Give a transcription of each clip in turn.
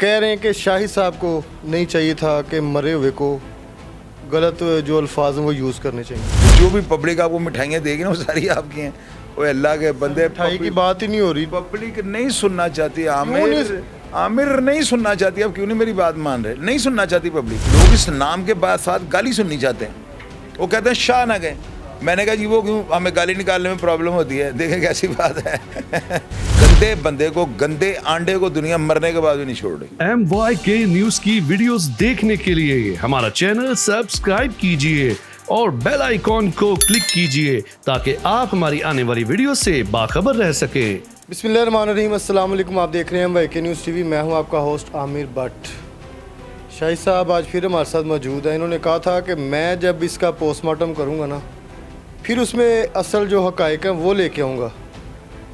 कह रहे हैं कि शाहिद साहब को नहीं चाहिए था कि मरे हुए को गलत जो अल्फाज हैं वो यूज़ करने चाहिए। जो भी पब्लिक आपको मिठाइयाँ देगी ना वो सारी आपकी हैं। वो अल्लाह के बंदे, मिठाई की बात ही नहीं हो रही। पब्लिक नहीं सुनना चाहती। आमिर नहीं सुनना चाहती। अब क्यों नहीं मेरी बात मान रहे? नहीं सुनना चाहती पब्लिक। लोग इस नाम के बाद साथ गाली सुननी चाहते हैं। वो कहते हैं शाह ना गए। मैंने कहा जी वो क्यों, हमें गाली निकालने में प्रॉब्लम होती है। देखें कैसी बात है। गंदे बंदे को, गंदे आंडे को दुनिया मरने के बाद भी नहीं छोड़ रही। MYK न्यूज की वीडियोस देखने के लिए हमारा चैनल सब्सक्राइब कीजिए और बेल आइकॉन को क्लिक कीजिए ताकि आप हमारी आने वाली वीडियो से बाखबर रह सके। बिस्मिल्लाहिर्रहमानिर्रहीम, अस्सलाम वालेकुम। आप देख रहे हैं MYK न्यूज़ TV। मैं हूं आपका होस्ट आमिर भट्ट। शाहिद साहब आज फिर हमारे साथ मौजूद हैं। इन्होंने कहा था कि मैं जब इसका पोस्टमार्टम करूंगा ना, फिर उसमें असल जो हक़ाइक़ हैं वो लेके आऊँगा।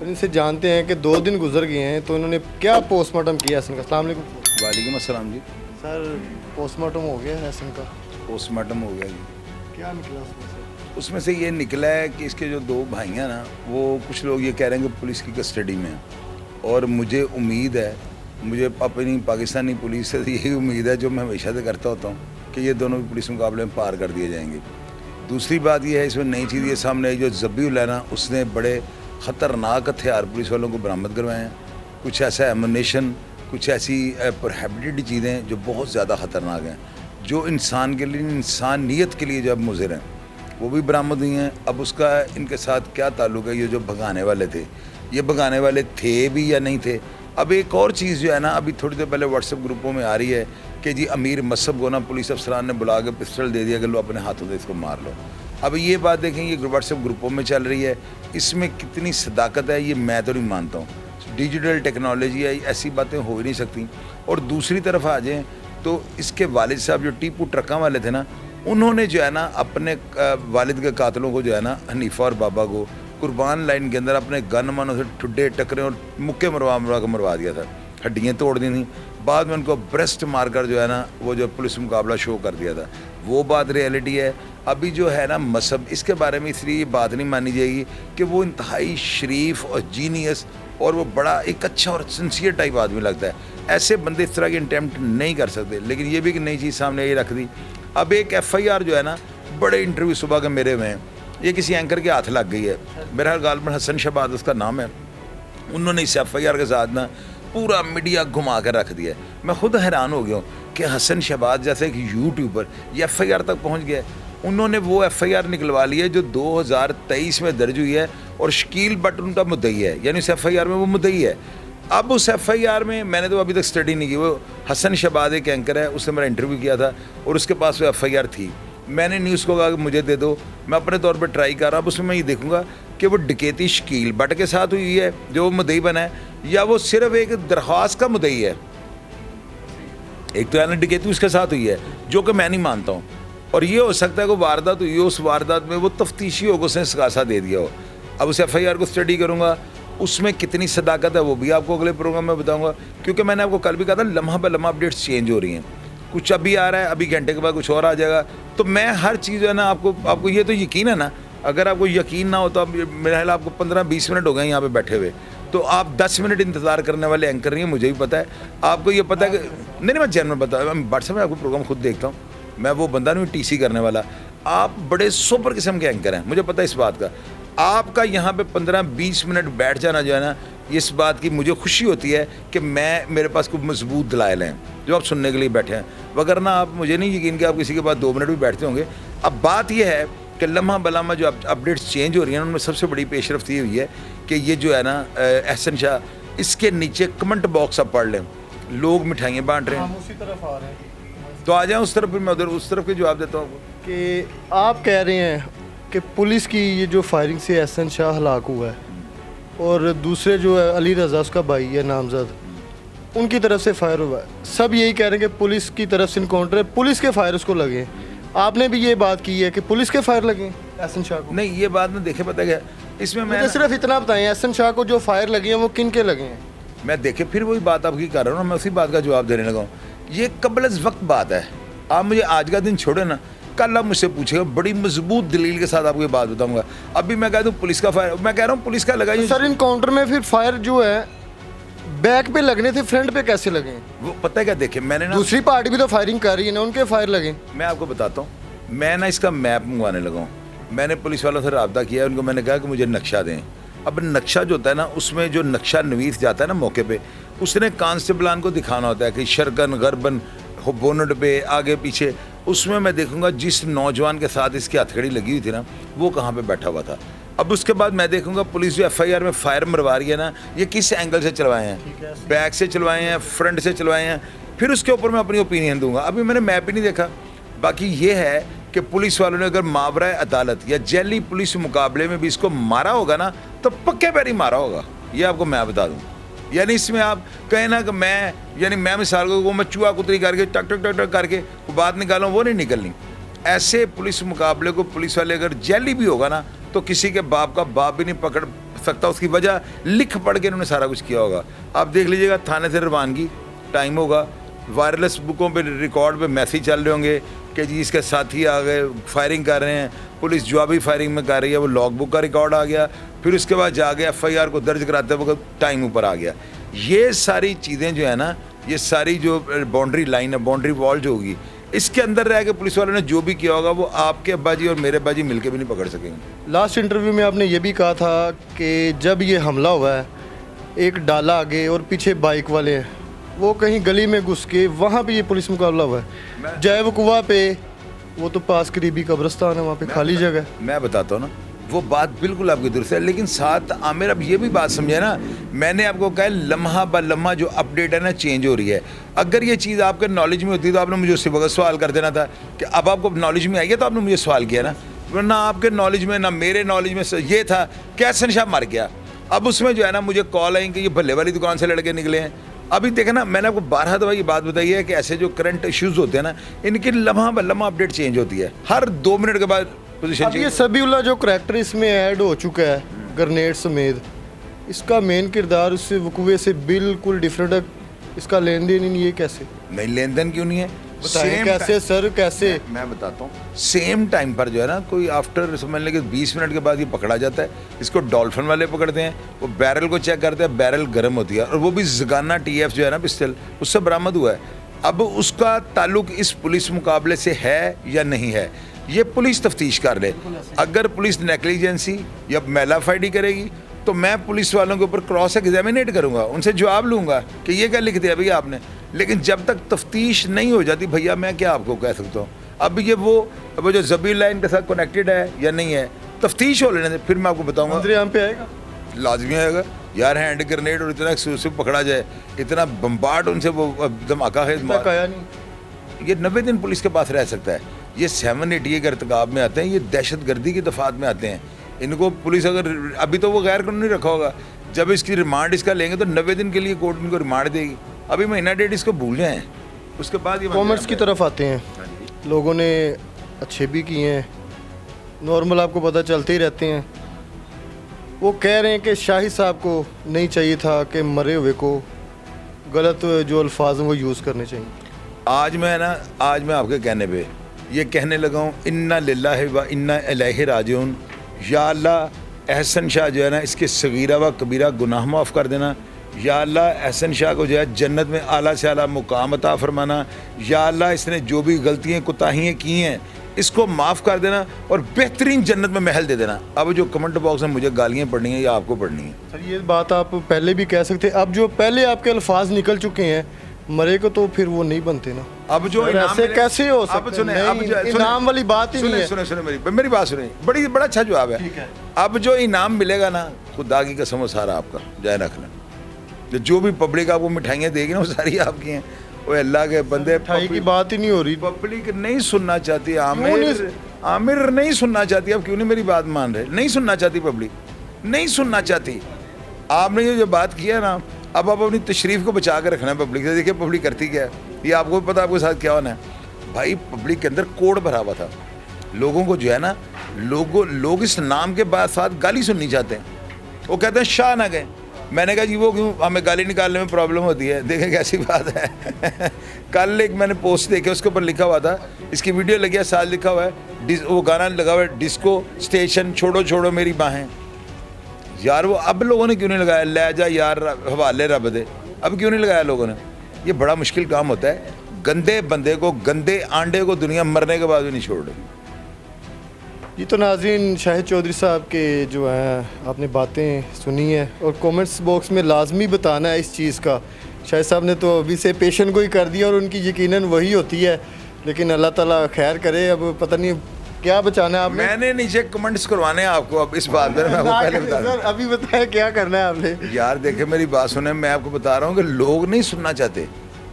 तो इनसे जानते हैं कि 2 दिन गुजर गए हैं तो इन्होंने क्या पोस्टमार्टम किया हसन का। अस्सलाम वालेकुम। वालेकुम अस्सलाम जी। सर पोस्टमार्टम हो गया हसन का? पोस्टमार्टम हो गया जी। क्या निकला उसमें से? उसमें से ये निकला है कि इसके जो 2 भाई हैं ना, वो कुछ लोग ये कह रहे हैं कि पुलिस की कस्टडी में हैं। और मुझे उम्मीद है, मुझे अपनी पाकिस्तानी पुलिस से यही उम्मीद है जो मैं हमेशा से करता होता हूँ कि ये दोनों भी पुलिस मुकाबले में पार कर दिए जाएंगे। दूसरी बात ये है, इसमें नई चीज़ ये सामने आई, जो ज़बीउल है ना, उसने बड़े ख़तरनाक हथियार पुलिस वालों को बरामद करवाए हैं। कुछ ऐसा एमुनेशन, कुछ ऐसी प्रोहिबिटेड चीज़ें जो बहुत ज़्यादा ख़तरनाक हैं, जो इंसान के लिए, इंसानियत के लिए जब मुज़र हैं, वो भी बरामद हुई हैं। अब उसका इनके साथ क्या ताल्लुक़ है? ये जो भगाने वाले थे, ये भगाने वाले थे भी या नहीं थे? अब एक और चीज़ जो है ना, अभी थोड़ी देर पहले व्हाट्सएप ग्रुपों में आ रही है कि जी अमीर मसहब को ना पुलिस अफसरान ने बुला के पिस्टल दे दिया कि लो अपने हाथों से इसको मार लो। अब ये बात देखें, ये व्हाट्सएप ग्रुपों में चल रही है, इसमें कितनी सदाकत है ये मैं तो नहीं मानता हूँ। डिजिटल टेक्नोलॉजी है, ऐसी बातें हो ही नहीं सकती। और दूसरी तरफ आ जाएँ तो इसके वालिद साहब जो टीपू ट्रकों वाले थे ना, उन्होंने जो है ना अपने वालिद के कातलों को जो है ना, हनीफा और बाबा को कुर्बान लाइन के अंदर अपने गन मानों से ठुड्डे टकरे और मुक्के मरवा दिया था। हड्डियाँ तोड़ दी थी। बाद में उनको ब्रेस्ट मारकर जो है ना, वो जो पुलिस मुकाबला शो कर दिया था। वो बात रियलिटी है। अभी जो है ना मसहब, इसके बारे में इसलिए ये बात नहीं मानी जाएगी कि वो इंतहाई शरीफ और जीनियस और वो बड़ा एक अच्छा और सिंसियर टाइप आदमी लगता है। ऐसे बंदे इस तरह की अटेम्प्ट नहीं कर सकते। लेकिन ये भी एक नई चीज़ सामने ये रख दी। अब एक FIR जो है ना, बड़े इंटरव्यू सुबह के मेरे में, ये किसी एंकर के हाथ लग गई है। मेरा गालबन हसन शहबाज उसका नाम है। उन्होंने इस FIR के साथ ना पूरा मीडिया घुमा कर रख दिया। मैं खुद हैरान हो गया हूँ कि हसन शहबाज जैसे एक यूट्यूबर ये FIR तक पहुँच गया। उन्होंने वो FIR निकलवा ली है जो 2023 में दर्ज हुई है और शकील भट्ट उनका मुद्दई है, यानी उस FIR में वो मुद्दई है। अब उस FIR में मैंने तो अभी तक स्टडी नहीं की। वो हसन शहबाज एक एंकर है, उसने मेरा इंटरव्यू किया था और उसके पास वो FIR थी। मैंने न्यूज़ को कहा कि मुझे दे दो, मैं अपने तौर पर ट्राई कर रहा। अब उसमें मैं ये देखूंगा कि वो डकैती शकील भट्ट के साथ हुई है जो वो मुद्दई बना है, या वो सिर्फ एक दरख्वास्त का मुद्दई है। एक तो यानी डकैती उसके साथ हुई है, जो कि मैं नहीं मानता हूँ। और ये हो सकता है कि वारदात हुई हो, उस वारदात में वो तफ्तीशी हो, उसने सगासा दे दिया हो। अब उस FIR को स्टडी करूँगा, उसमें कितनी सदाकत है वो भी आपको अगले प्रोग्राम में बताऊँगा। क्योंकि मैंने आपको कल भी कहा था, लम्हा ब लम्हा अपडेट्स चेंज हो रही हैं। कुछ अभी आ रहा है, अभी घंटे के बाद कुछ और आ जाएगा। तो मैं हर चीज़ है ना, आपको ये तो यकीन है ना। अगर आपको यकीन ना हो तो अब मेरा ख्याल आपको 15-20 मिनट हो गए यहाँ पे बैठे हुए, तो आप 10 मिनट इंतज़ार करने वाले एंकर नहीं है। मुझे भी पता है, आपको ये पता है कि नहीं, मैं जनरल बता, मैं व्हाट्सएप में आपको प्रोग्राम खुद देखता हूँ। मैं वो बंदा नहीं TC करने वाला। आप बड़े सुपर किस्म के एंकर हैं, मुझे पता है इस बात का। आपका यहाँ पे 15-20 मिनट बैठ जाना जो है ना, इस बात की मुझे खुशी होती है कि मेरे पास कोई मजबूत दलाइल हैं जो आप सुनने के लिए बैठे हैं। वगरना आप, मुझे नहीं यकीन कि आप किसी के पास 2 मिनट भी बैठते होंगे। अब बात यह है कि लम्हा बलम्हा जो अपडेट्स चेंज हो रही हैं, उनमें सबसे बड़ी पेशरफ्त ये हुई है कि ये जो है ना एहसन शाह, इसके नीचे कमेंट बॉक्स आप पढ़ लें, लोग मिठाइयाँ बांट रहे हैं। उसी तरफ आ रहे हैं तो आ जाएँ उस तरफ, फिर मैं उधर उस तरफ के जवाब देता हूँ कि आप कह रहे हैं कि पुलिस की ये जो फायरिंग से एहसन शाह हलाक हुआ है और दूसरे जो है अली रज़ा उसका भाई है नामजद, उनकी तरफ से फायर हुआ है। सब यही कह रहे हैं कि पुलिस की तरफ से इनकाउंटर है, पुलिस के फायर उसको लगे। आपने भी ये बात की है कि पुलिस के फायर लगे एहसन शाह को? नहीं, ये बात में देखे पता क्या इसमें मैं सिर्फ इतना बताएं, एहसन शाह को जो फायर लगे हैं वो किन के लगे हैं? मैं देखे फिर वही बात आपकी कर रहा हूँ ना, मैं उसी बात का जवाब देने लगा हूँ। ये कबल वक्त बात है। आप मुझे आज का दिन छोड़े ना, कल आप मुझसे पूछेगा, बड़ी मजबूत दलील के साथ आपको ये बात बताऊंगा। अभी मैं कह दूँ पुलिस का फायर, मैं कह रहा हूँ पुलिस का लगा। सर इनकाउंटर में फिर फायर जो है बैक पे लगने थे, फ्रंट पे कैसे लगे? वो पता है क्या, देखे मैंने ना, दूसरी पार्टी भी तो फायरिंग कर रही है ना, उनके फायर लगे। मैं आपको बताता हूँ, मैं ना इसका मैप मंगवाने लगा हूँ। मैंने पुलिस वालों से रब्ता किया, उनको मैंने कहा कि मुझे नक्शा दें। अब नक्शा जो होता है ना, उसमें जो नक्शा नवीस जाता है ना मौके पे, उसने कांस्टेबलान को दिखाना होता है कि शरकन गरबन बोनट पे आगे पीछे। उसमें मैं देखूंगा जिस नौजवान के साथ इसकी हथकड़ी लगी हुई थी ना, वो कहाँ पे बैठा हुआ था। अब उसके बाद मैं देखूंगा पुलिस जो FIR में फायर मरवा रही है ना, ये किस एंगल से चलवाए हैं, बैक से चलवाए हैं, फ्रंट से चलवाए हैं, फिर उसके ऊपर मैं अपनी ओपिनियन दूंगा। अभी मैंने मैप ही नहीं देखा। बाकी ये है कि पुलिस वालों ने अगर मावरा अदालत या जैली पुलिस मुकाबले में भी इसको मारा होगा ना, तो पक्के पैर ही मारा होगा, ये आपको मैं बता दूं। यानी इसमें आप कहें ना कि मैं मिसाल को वो मैं चूहा कुतरी करके टक टक टक टक करके वो बात निकालूँ, वो नहीं निकलनी। ऐसे पुलिस मुकाबले को पुलिस वाले अगर जैली भी होगा ना, तो किसी के बाप का बाप भी नहीं पकड़ सकता। उसकी वजह लिख पढ़ के इन्होंने सारा कुछ किया होगा। आप देख लीजिएगा, थाने से रवानगी टाइम होगा, वायरलेस बुकों पे रिकॉर्ड पे मैसेज चल रहे होंगे कि जी इसके साथी आ गए, फायरिंग कर रहे हैं, पुलिस जवाबी फायरिंग में कर रही है, वो लॉग बुक का रिकॉर्ड आ गया। फिर उसके बाद जाके FIR को दर्ज कराते वक्त टाइम ऊपर आ गया। ये सारी चीज़ें जो है ना, ये सारी जो बाउंड्री लाइन है, बाउंड्री वॉल जो होगी, इसके अंदर रह के पुलिस वालों ने जो भी किया होगा, वो आपके अब्बा जी और मेरे अब्बा जी मिलकर भी नहीं पकड़ सकेंगे। लास्ट इंटरव्यू में आपने ये भी कहा था कि जब ये हमला हुआ है, एक डाला आगे और पीछे बाइक वाले हैं, वो कहीं गली में घुस के वहाँ पे ये पुलिस मुकाबला हुआ है। जय वकुआ पे वो तो पास करीबी कब्रिस्तान है, वहाँ पे खाली जगह। मैं बताता हूँ ना, वो बात बिल्कुल आपकी दुरुस्त है, लेकिन साथ आमिर अब ये भी बात समझे ना, मैंने आपको कहा लम्हा ब लम्हा जो अपडेट है ना, चेंज हो रही है। अगर ये चीज़ आपके नॉलेज में होती तो आपने मुझे उससे बगैर सवाल कर देना था कि अब आपको नॉलेज में आई है तो आपने मुझे सवाल किया ना, वरना आपके नॉलेज में ना मेरे नॉलेज में ये था कि एहसन शाह मर गया। अब उसमें जो है ना, मुझे कॉल आई कि ये भल्ले वाली दुकान से लड़के निकले हैं। अभी देखे ना, मैंने आपको 12 दफ़ा ये बात बताई है कि ऐसे जो करंट इश्यूज़ होते हैं ना, इनकी लम्हा ब लम्हा अपडेट चेंज होती है, हर 2 मिनट के बाद पोजीशन। अब ये सबीउल्लाह जो करैक्टर इसमें ऐड हो चुका है ग्रेनेड समेत, इसका मेन किरदार उससे वकुए से बिल्कुल डिफरेंट है। इसका लेन देन ही नहीं है, कैसे? नहीं, लेन देन क्यों नहीं है? बताइए कैसे सर, कैसे? मैं बताता हूँ। सेम टाइम पर जो है ना, कोई आफ्टर समझ लें कि 20 मिनट के बाद ये पकड़ा जाता है। इसको डॉल्फिन वाले पकड़ते हैं, वो बैरल को चेक करते हैं, बैरल गर्म होती है, और वो भी ज़गाना TF जो है ना पिस्टल, उससे बरामद हुआ है। अब उसका ताल्लुक इस पुलिस मुकाबले से है या नहीं है, ये पुलिस तफ्तीश कर ले। अगर पुलिस नेग्लिजेंसी या मेलाफाइडी करेगी तो मैं पुलिस वालों के ऊपर क्रॉस एग्जामिनेट करूंगा, उनसे जवाब लूंगा कि ये क्या लिख दिया भैया आपने। लेकिन जब तक तफ्तीश नहीं हो जाती भैया, मैं क्या आपको कह सकता हूँ। अब ये वो जो ज़बीर लाइन के साथ कनेक्टेड है या नहीं है, तफ्तीश हो लेने दे, फिर मैं आपको बताऊँगा। मंजरेआम पे आएगा, लाजमी आएगा यार। हैंड ग्रेनेड और इतना एक्सप्लोसिव पकड़ा जाए, इतना बम्बार्ड उनसे वो धमाका है, ये 90 दिन पुलिस के पास रह सकता है। ये 780 के इर्तिकाब में आते हैं, ये दहशत गर्दी की दफात में आते हैं। इनको पुलिस अगर अभी तो वो गैर कानूनी रखा होगा, जब इसकी रिमांड इसका लेंगे तो 90 दिन के लिए कोर्ट इनको रिमांड देगी। अभी महीना डेढ़ इसको भूल जाएं, उसके बाद ये कॉमेंट्स की तरफ आते हैं। लोगों ने अच्छे भी किए हैं, नॉर्मल आपको पता चलते ही रहते हैं। वो कह रहे हैं कि शाहिद साहब को नहीं चाहिए था कि मरे हुए को गलत जो अल्फाज हैं वो यूज़ करने चाहिए। आज मैं आपके कहने पे ये कहने लगा हूँ, इन्ना लिल्लाहि व इन्ना इलैहि राजिऊन। या अल्लाह एहसन शाह जो है ना, इसके सगीरा व कबीरा गुनाह माफ़ कर देना। या अल्लाह एहसन शाह को जो है जन्नत में आला से आला मुकाम अता फरमाना। या अल्लाह इसने जो भी गलतियाँ कोताहियाँ की हैं इसको माफ़ कर देना और बेहतरीन जन्नत में महल दे देना। अब जो कमेंट बॉक्स में मुझे गालियाँ पढ़नी है या आपको पढ़नी है, सर ये बात आप पहले भी कह सकते। अब जो पहले आपके अल्फाज निकल चुके हैं मरे को, तो फिर वो नहीं बनते ना। अब जो ऐसे कैसे हो सकते? इनाम वाली बात ही नहीं है। सुने मेरी बात सुने, बड़ा अच्छा जवाब है। अब जो इनाम मिलेगा ना, खुदा की कसम, वो सारा आपका, जाए रख लें। जो भी पब्लिक आपको मिठाइयाँ देगी ना, वो सारी आपकी हैं। वो अल्लाह के बंदे, मिठाई की बात ही नहीं हो रही। पब्लिक नहीं सुनना चाहती। आमिर नहीं सुनना चाहती। अब क्यों नहीं मेरी बात मान रहे? नहीं सुनना चाहती पब्लिक, नहीं सुनना चाहती। आपने ये जो बात किया ना, अब आप अपनी तशरीफ़ को बचा कर रखना है पब्लिक से। देखिए पब्लिक करती क्या है, ये आपको पता, आपके साथ क्या होना है। भाई पब्लिक के अंदर कोड भरा हुआ था। लोगों को जो है ना, लोग इस नाम के बाद साथ गाली सुननी चाहते हैं। वो कहते हैं शाह ना गए। मैंने कहा जी वो क्यों, हमें गाली निकालने में प्रॉब्लम होती है। देखें कैसी बात है। कल एक मैंने पोस्ट देखे, उसके ऊपर लिखा हुआ था, इसकी वीडियो लगी है, साथ लिखा हुआ है, वो गाना लगा हुआ है, डिस्को स्टेशन छोड़ो छोड़ो मेरी बाहें। यार वो अब लोगों ने क्यों नहीं लगाया, ले जा यार हवाले रब दे। अब क्यों नहीं लगाया लोगों ने? ये बड़ा मुश्किल काम होता है। गंदे बंदे को, गंदे आंडे को दुनिया मरने के बाद भी नहीं छोड़ रही। ये तो नाज़रीन शाहिद चौधरी साहब के जो हैं आपने बातें सुनी है और कमेंट्स बॉक्स में लाजमी बताना है इस चीज़ का। शाहिद साहब ने तो अभी से पेशेंट को ही कर दिया और उनकी यकीनन वही होती है, लेकिन अल्लाह ताला खैर करे। अब पता नहीं क्या बचाना है आपने। मैंने नीचे कमेंट्स करवाने हैं आपको अब इस बात में, मैं आपको पहले बता दूं। सर अभी बताया क्या करना है आपने। यार देखे मेरी बात सुने, मैं आपको बता रहा हूँ कि लोग नहीं सुनना चाहते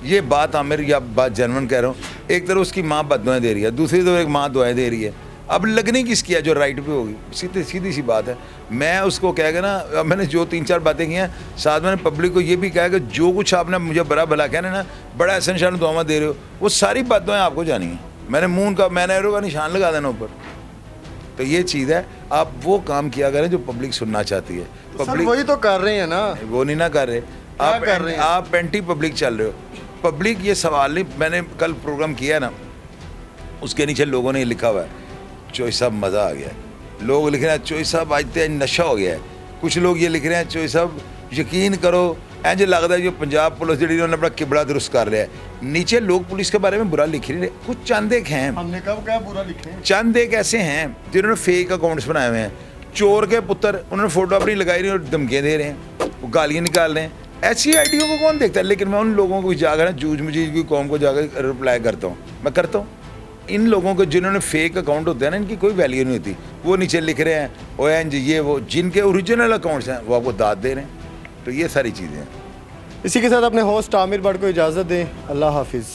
ये बात। आमिर या बात जनवन कह रहा हूँ। एक तरफ उसकी माँ बददुआएं दे रही है, दूसरी तरफ एक माँ दुआएं दे रही है। अब लगनी किसकी है? जो राइट पे होगी। सीधी सी बात है। मैं उसको कह के ना, अब मैंने जो 3-4 बातें की हैं, साथ मैंने पब्लिक को ये भी कहा कि जो कुछ आपने मुझे बड़ा भला कहना ना, बड़ा एहसन शान दुआएं दे रहे हो, वो सारी बातें आपको जानी है। मैंने मुंह का, मैंने एरो का निशान लगा देना ऊपर। तो ये चीज़ है, आप वो काम किया करें जो पब्लिक सुनना चाहती है। सर पब्लिक वही तो कर रहे हैं ना। वो नहीं ना कर रहे, आप कर रहे हैं? आप एंटी पब्लिक चल रहे हो। पब्लिक ये सवाल नहीं, मैंने कल प्रोग्राम किया ना, उसके नीचे लोगों ने ये लिखा हुआ है, चोई साहब मज़ा आ गया है। लोग लिख रहे हैं चोई साहब आज तो नशा हो गया है। कुछ लोग ये लिख रहे हैं चोई साहब यकीन करो इंज लगता है जो पंजाब पुलिस जी उन्होंने अपना किबड़ा दुरुस्त कर लिया है। नीचे लोग पुलिस के बारे में बुरा लिख ही नहीं रहे। कुछ चंद एक हैं, हमने कब क्या बुरा लिखे हैं? चंद एक ऐसे हैं जिन्होंने फेक अकाउंट्स बनाए हुए हैं। चोर के पुत्र, उन्होंने फोटो अपनी लगाई रही और धमकियाँ दे रहे हैं, वो गालियाँ निकाल रहे हैं। ऐसी आईडियो को कौन देखता है? लेकिन मैं उन लोगों को जाकर जूझ मुझीज की कौम को जाकर रिप्लाई करता हूँ, मैं करता हूँ। इन लोगों को जिन्होंने फेक अकाउंट होते हैं ना, इनकी कोई वैल्यू नहीं होती। वो नीचे लिख रहे हैं ओ एन जी ये वो, जिनके ओरिजिनल अकाउंट्स हैं वो आपको दाद दे रहे हैं। तो ये सारी चीज़ें हैं। इसी के साथ अपने होस्ट आमिर भट्ट को इजाज़त दें। अल्लाह हाफिज़।